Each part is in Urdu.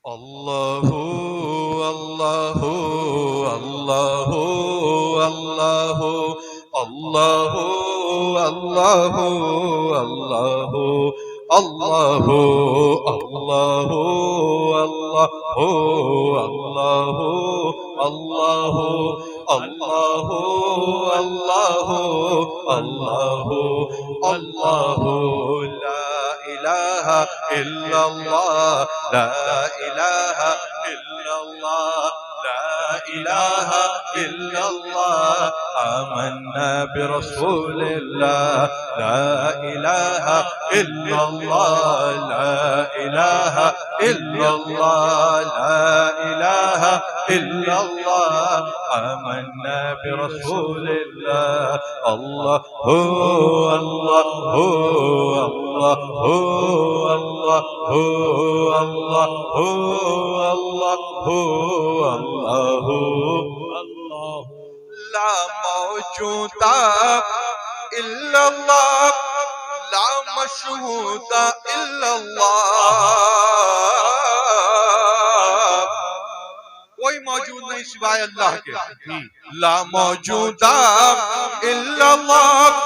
الله الله الله الله الله الله الله الله الله الله الله الله الله الله الله لا إله إلا الله لا إله إلا الله لا إله إلا الله آمنا برسول الله لا إله إلا الله لا إله إلا الله لا إله إلا الله آمنا برسول الله الله هو الله هو الله هو الله هو الله هو الله هو الله الله لا موجود إلا الله لا مشهود إلا الله کوئی موجود نہیں سوائے اللہ کے لا موجود الا اللہ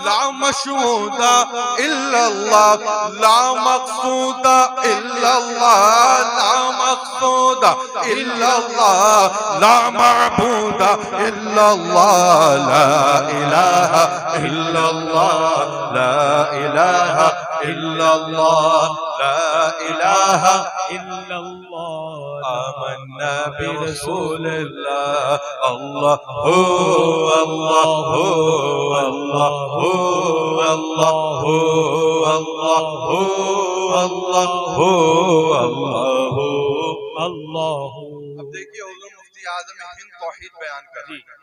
لا مشہود الا اللہ لا مقصود الا اللہ لا مقصود الا اللہ لا معبود الا اللہ لا الہ الا اللہ لا الہ الا اللہ لا الہ الا اللہ آمنا برسول الله الله هو الله هو الله هو الله هو الله هو الله هو الله الله اب دیکھیے حضور مفتی اعظم ہند توحید بیان کر رہے ہیں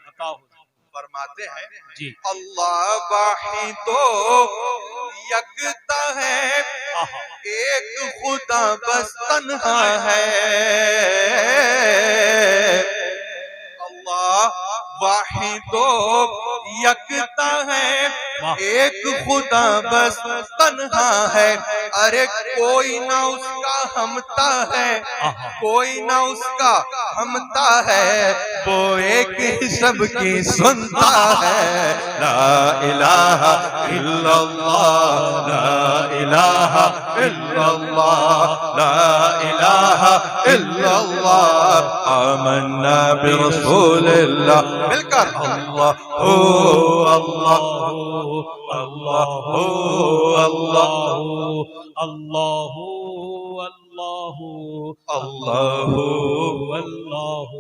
فرماتے ہیں جی اللہ واحد و یکتا ہے ایک خدا بس تنہا ہے اللہ واحد و یکتا ہے ایک خدا بس تنہا ہے ارے کوئی نہ اس کا ہمتا ہے کوئی نہ اس کا ہمتا ہے وہ ایک ہی سب کی سنتا ہے لا الہ الا اللہ لا الہ الا اللہ لا الہ الا اللہ آمنا برسول اللہ مل کر اللہ اللہ اللہ اللہ اللہ اللہ اللہ اللہ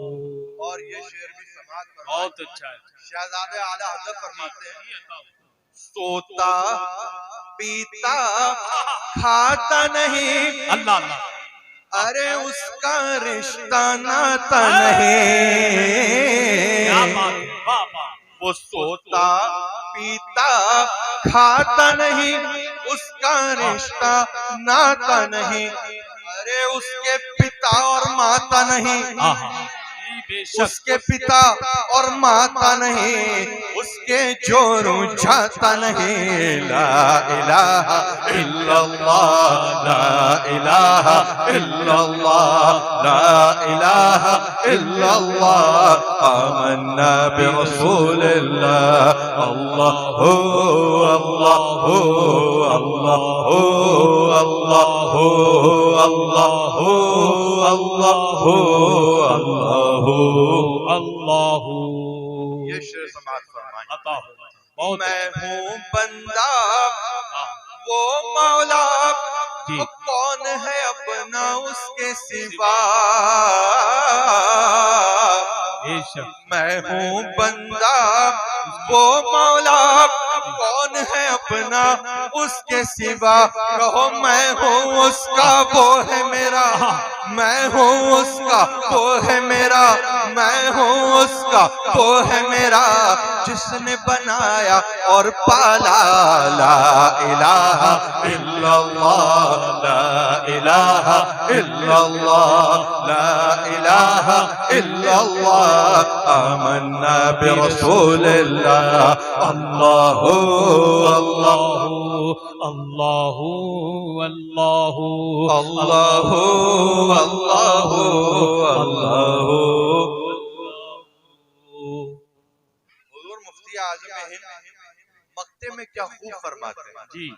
اور یہ شعر بھی سماعت فرمائیں بہت اچھا ہے شہزادے اعلیٰ حضرت فرماتے ہیں سوتا پیتا کھاتا نہیں اللہ اللہ ارے اس کا رشتہ ناتا نہیں وہ سوتا پیتا کھاتا نہیں اس کا رشتہ ناتا نہیں ارے اس کے پتا اور ماتا نہیں اس کے پتا اور ماتا نہیں اس کے جوروں جاتا نہیں لا الہ الا اللہ لا الہ الا اللہ لا الہ الا اللہ آمنا برسول اللہ اللہ اللہ اللہ اللہ اللہ اللہ اللہ اللہ یہ شعر سماعت فرمائیں میں ہوں بندہ وہ مولا کون ہے اپنا اس کے سوا میں ہوں بندہ وہ مولا کون ہے اپنا اس کے سوا کہو میں ہوں اس کا وہ ہے میرا میں ہوں اس کا وہ ہے میرا میں ہوں اس کا وہ ہے میرا جس نے بنایا اور پالا لا الہ الا اللہ لا الہ الا اللہ لا الہ الا اللہ آمنا برسول اللہ اللہ اللہ اللہ اللہ اللہ اللہ اعظم ہند مقطع میں کیا خوب فرماتے ہیں جی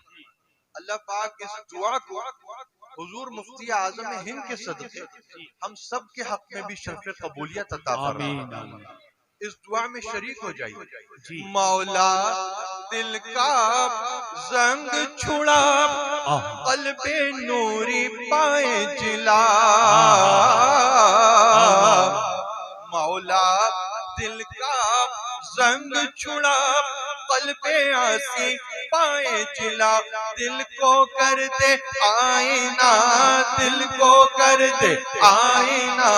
اللہ پاک اس دعا کو حضور مفتی اعظم ہند کے صدقے ہم سب کے حق میں بھی شرف قبولیت عطا فرمائے اس دعا میں شریک ہو جائیے مولا دل کا زنگ چھڑا قلب نوری پائے جلا مولا دل کا زنگ چھڑا قلب آسی پائے جلا دل کو کر دے آئینہ دل کو کر دے آئینہ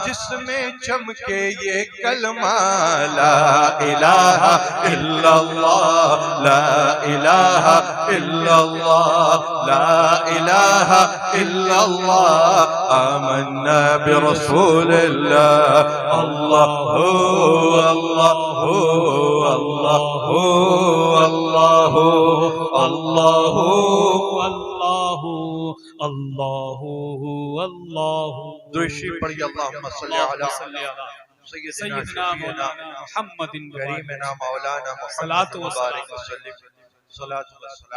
جس میں چمکے یہ کلمہ لا الہ الا اللہ لا الہ الا اللہ لا الہ الا اللہ آمنا برسول اللہ اللہ اللہ اللہ اللہ اللہ اللہ اللہ درشی پڑھی اللہم صلی علی سیدنا مولانا محمد کریمنا مولانا محمد مبارک وسلم صلاة و سلام